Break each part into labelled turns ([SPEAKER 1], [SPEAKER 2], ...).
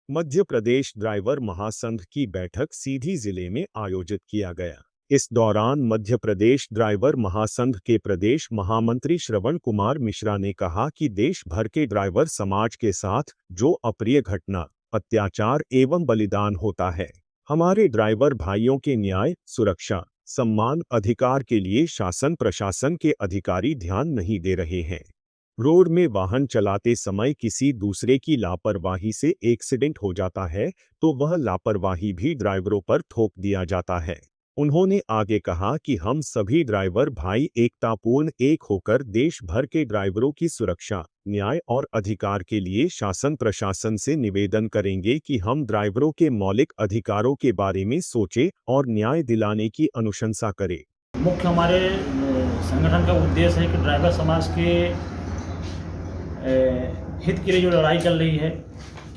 [SPEAKER 1] Madhya Pradesh driver महासंघ की बैठक सीधी जिले में आयोजित किया गया। इस दौरान मध्य प्रदेश ड्राइवर महासंघ के प्रदेश महामंत्री श्रवण कुमार मिश्रा ने कहा कि देश भर के ड्राइवर समाज के साथ जो अप्रिय घटना, अत्याचार एवं बलिदान होता है, हमारे ड्राइवर भाइयों के न्याय, सुरक्षा, सम्मान, अधिकार के लिए शासन प्रशासन के अधिकारी ध्यान नहीं दे रहे हैं। रोड में वाहन चलाते समय किसी दूसरे की लापरवाही से एक्सीडेंट हो जाता है तो वह लापरवाही भी ड्राइवरों पर थोप दिया जाता है। उन्होंने आगे कहा कि हम सभी ड्राइवर भाई एकतापूर्ण एक होकर देश भर के ड्राइवरों की सुरक्षा, न्याय और अधिकार के लिए शासन प्रशासन से निवेदन करेंगे कि हम ड्राइवरों के मौलिक अधिकारों के बारे में सोचें और न्याय दिलाने की अनुशंसा करें।
[SPEAKER 2] मुख्य हमारे संगठन का उद्देश्य है कि ड्राइवर समाज के हित के लिए जो लड़ाई चल रही है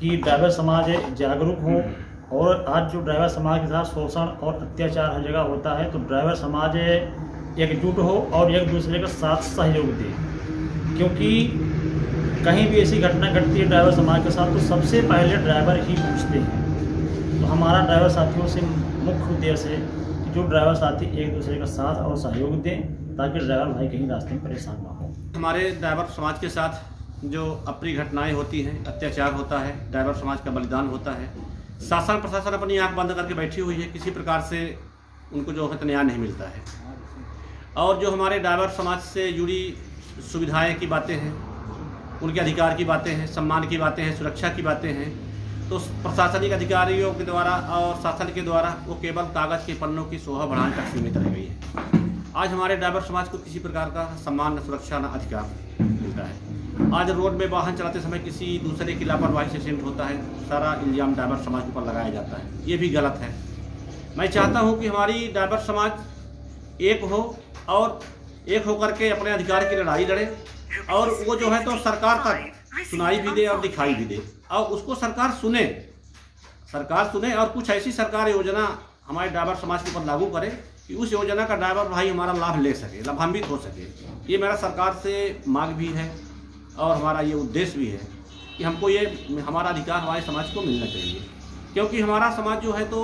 [SPEAKER 2] कि ड्राइवर समाज जागरूक हो। और आज जो ड्राइवर समाज के साथ शोषण और अत्याचार हर जगह होता है तो ड्राइवर समाज एकजुट हो और एक दूसरे का साथ सहयोग दे, क्योंकि कहीं भी ऐसी घटना घटती है ड्राइवर समाज के साथ तो सबसे पहले ड्राइवर ही पूछते हैं। तो हमारा ड्राइवर साथियों से मुख्य उद्देश्य है कि जो ड्राइवर साथी एक दूसरे का साथ और सहयोग दें ताकि ड्राइवर भाई कहीं रास्ते में परेशान ना हो।
[SPEAKER 3] हमारे ड्राइवर समाज के साथ जो अप्रिय घटनाएं होती हैं, अत्याचार होता है, ड्राइवर समाज का बलिदान होता है, शासन प्रशासन अपनी आंख बंद करके बैठी हुई है, किसी प्रकार से उनको जो है न्याय नहीं मिलता है। और जो हमारे ड्राइवर समाज से जुड़ी सुविधाएं की बातें हैं, उनके अधिकार की बातें हैं, सम्मान की बातें हैं, सुरक्षा की बातें हैं, तो प्रशासनिक अधिकारियों के द्वारा और शासन के द्वारा वो केवल कागज़ के पन्नों की शोभा बढ़ाने तक सीमित रह गई है। आज हमारे ड्राइवर समाज को किसी प्रकार का सम्मान, न सुरक्षा, न अधिकार मिलता है। आज रोड में वाहन चलाते समय किसी दूसरे की लापरवाही से एक्सीडेंट होता है, सारा इल्जाम ड्राइवर समाज के ऊपर लगाया जाता है। ये भी गलत है। मैं चाहता हूँ कि हमारी ड्राइवर समाज एक हो और एक होकर के अपने अधिकार की लड़ाई लड़े और वो जो है तो सरकार तक सुनाई भी दे और दिखाई भी दे और उसको सरकार सुने और कुछ ऐसी सरकार योजना हमारे ड्राइवर समाज के ऊपर लागू करे कि उस योजना का ड्राइवर भाई हमारा लाभ ले सके, लाभान्वित हो सके। ये मेरा सरकार से मांग भी है और हमारा ये उद्देश्य भी है कि हमको ये हमारा अधिकार हमारे समाज को मिलना चाहिए, क्योंकि हमारा समाज जो है तो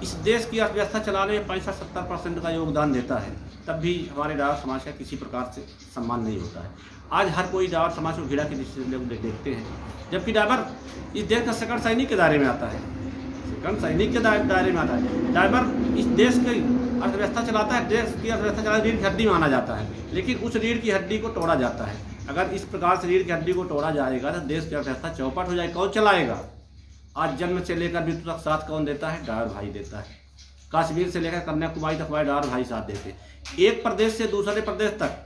[SPEAKER 3] इस देश की अर्थव्यवस्था चलाने में 65-70% का योगदान देता है, तब भी हमारे ड्राइवर समाज का किसी प्रकार से सम्मान नहीं होता है। आज हर कोई ड्राइवर समाज को घृणा की दृष्टि से लोग देखते हैं, जबकि ड्राइवर इस देश का सेकंड सैनिक के दायरे में आता है, सेकंड सैनिक के दायरे में आता है। ड्राइवर इस देश की अर्थव्यवस्था चलाता है, देश की अर्थव्यवस्था चलाने रीढ़ की हड्डी माना जाता है, लेकिन उस रीढ़ की हड्डी को तोड़ा जाता है। अगर इस प्रकार से रीढ़ की हड्डी को तोड़ा जाएगा तो देश की अर्थव्यवस्था चौपट हो जाएगी। कौन चलाएगा? आज जन्म से लेकर मृत्यु तक साथ कौन देता है? ड्राइवर भाई देता है। कश्मीर से लेकर कन्याकुमारी तक हमारे ड्राइवर भाई साथ देते हैं। एक प्रदेश से दूसरे प्रदेश तक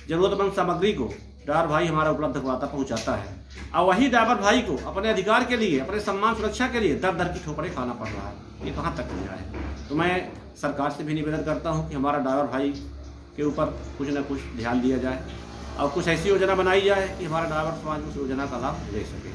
[SPEAKER 3] जरूरतमंद सामग्री को ड्राइवर भाई हमारा उपलब्ध करवाता पहुँचाता है, और वही ड्राइवर भाई को अपने अधिकार के लिए, अपने सम्मान सुरक्षा के लिए दर दर की ठोकरें खाना पड़ रहा है। ये कहाँ तक न्याय है? तो मैं सरकार से भी निवेदन करता हूँ कि हमारा ड्राइवर भाई के ऊपर कुछ न कुछ ध्यान दिया जाए और कुछ ऐसी योजना बनाई जाए कि हमारा ड्राइवर समाज उस योजना का लाभ ले सके।